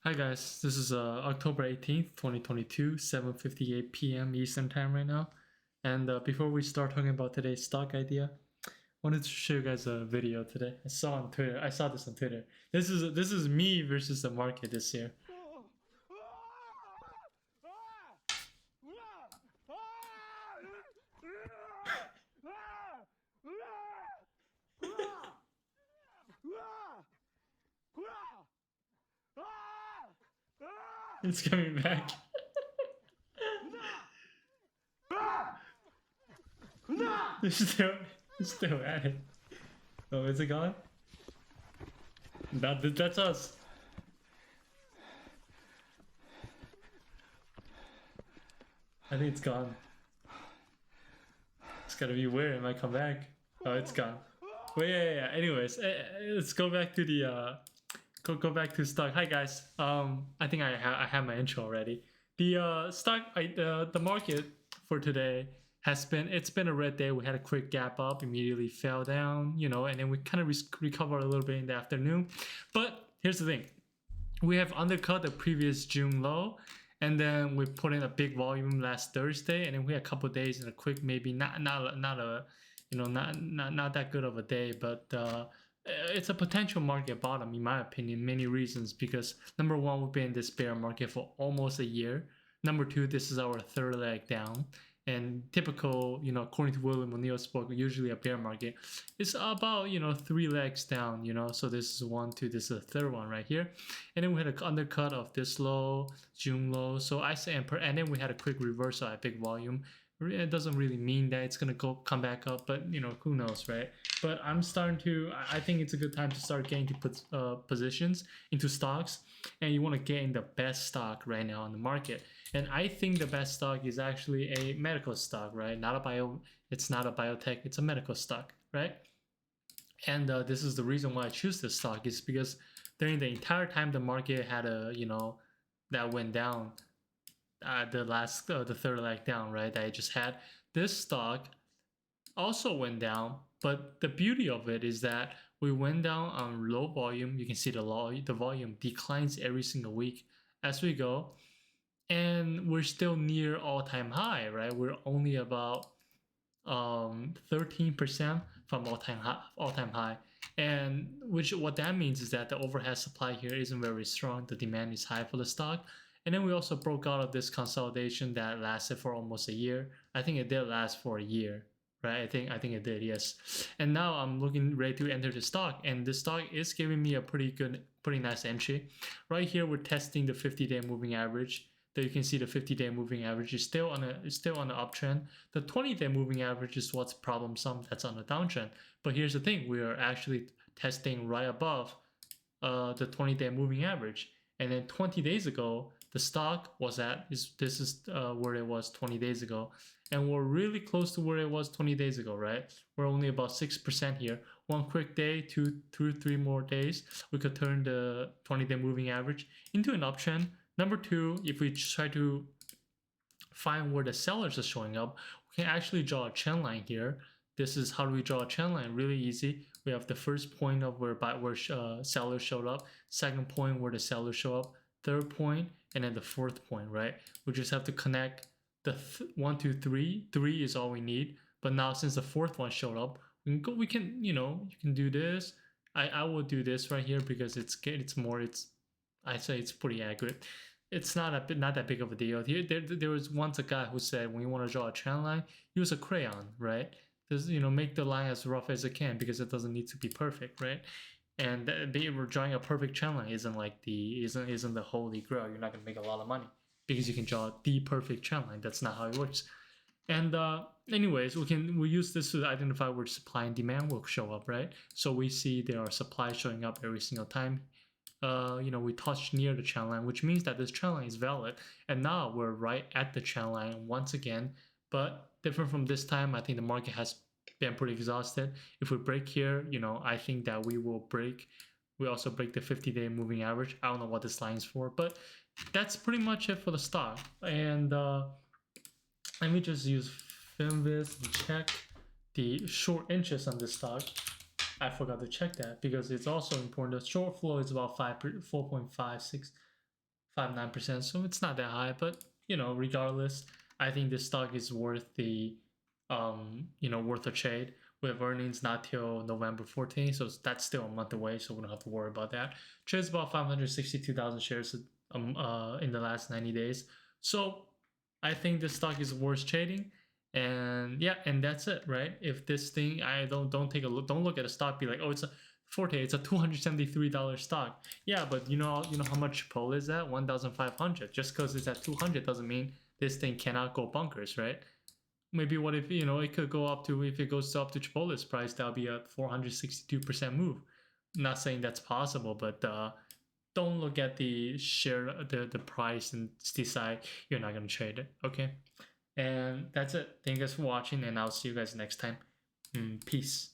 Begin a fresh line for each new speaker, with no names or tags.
Hi guys, this is October 18th, 2022, 7:58 p.m. Eastern Time right now. And before we start talking about today's stock idea, I wanted to show you guys a video today. I saw this on Twitter. This is me versus the market this year. It's coming back. It's still at it. Oh, is it gone? That's us. I think it's gone. It's gotta be weird. It might come back. Oh, it's gone. Well, yeah. Anyways, let's go back to the go back to stock. Hi guys. I think I have my intro already. The stock the market for today has been a red day. We had a quick gap up, immediately fell down, and then we kind of recovered a little bit in the afternoon. But here's the thing. We have undercut the previous June low, and then we put in a big volume last Thursday, and then we had a couple days in a quick, maybe not a not that good of a day, but it's a potential market bottom in my opinion. Many reasons, because number one, we've been in this bear market for almost a year. Number two, this is our third leg down. And typical, according to William O'Neill's book, usually a bear market is about, three legs down, so this is one, two, this is the third one right here. And then we had an undercut of this low, June low. So I say, and then we had a quick reversal at big volume. It doesn't really mean that it's going to come back up, but, who knows, right? But I think it's a good time to start getting to positions into stocks, and you want to get in the best stock right now on the market. And I think the best stock is actually a medical stock, right? It's not a biotech, it's a medical stock, right? And this is the reason why I choose this stock, is because during the entire time the market had that went down, the third leg down, right? That I just had, this stock also went down, but the beauty of it is that we went down on low volume. You can see the volume declines every single week as we go, and we're still near all-time high, right? We're only about 13% from all-time high, and what that means is that the overhead supply here isn't very strong. The demand is high for the stock. And then we also broke out of this consolidation that lasted for almost a year. I think it did last for a year, right? I think it did, yes. And now I'm looking ready to enter the stock, and the stock is giving me a pretty nice entry. Right here, we're testing the 50-day moving average. There you can see the 50-day moving average is still on the uptrend. The 20-day moving average is what's problemsome. That's on the downtrend. But here's the thing: we are actually testing right above the 20-day moving average. And then 20 days ago, the stock was at this is where it was 20 days ago, and we're really close to where it was 20 days ago, right? We're only about 6% here. One quick day, 2, 3 more days, we could turn the 20-day moving average into an uptrend. Number two, if we try to find where the sellers are showing up, we can actually draw a trend line here. This is how do we draw a trend line? Really easy. We have the first point of where sellers showed up, second point where the sellers show up, third point, and then the fourth point, right? We just have to connect the 1, 2, 3. 3 is all we need. But now since the fourth one showed up, you can do this. I will do this right here because I say it's pretty accurate. It's not that big of a deal. There was once a guy who said, when you want to draw a trend line, use a crayon, right? Just, make the line as rough as it can, because it doesn't need to be perfect, right? And drawing a perfect trend line isn't the holy grail. You're not gonna make a lot of money because you can draw the perfect trend line. That's not how it works. And anyways, we use this to identify where supply and demand will show up, right? So we see there are supply showing up every single time. We touch near the trend line, which means that this trend line is valid. And now we're right at the trend line once again. But different from this time, I think the market has been pretty exhausted. If we break here, I think that we also break the 50-day moving average. I don't know what this line is for, but that's pretty much it for the stock. And let me just use Finviz and check the short interest on this stock. I forgot to check that because it's also important. The short flow is about 4.56 5-9%, so it's not that high. But regardless, I think this stock is worth the worth a trade. With earnings not till November 14th, so that's still a month away, so we don't have to worry about that. Trades about 562,000 shares in the last 90 days. So I think this stock is worth trading. And yeah, and that's it, right? If this thing, I don't take a look, don't look at a stock, be like, oh, it's a Forte, it's a $273 stock. Yeah, but you know how much Chipotle is at? 1,500. Just because it's at 200 doesn't mean this thing cannot go bunkers, right? Maybe what if it could go up to, if it goes up to Chipotle's price, that'll be a 462% move. I'm not saying that's possible, but don't look at the share, the price, and decide you're not gonna trade it. Okay, and that's it. Thank you guys for watching, and I'll see you guys next time. Peace.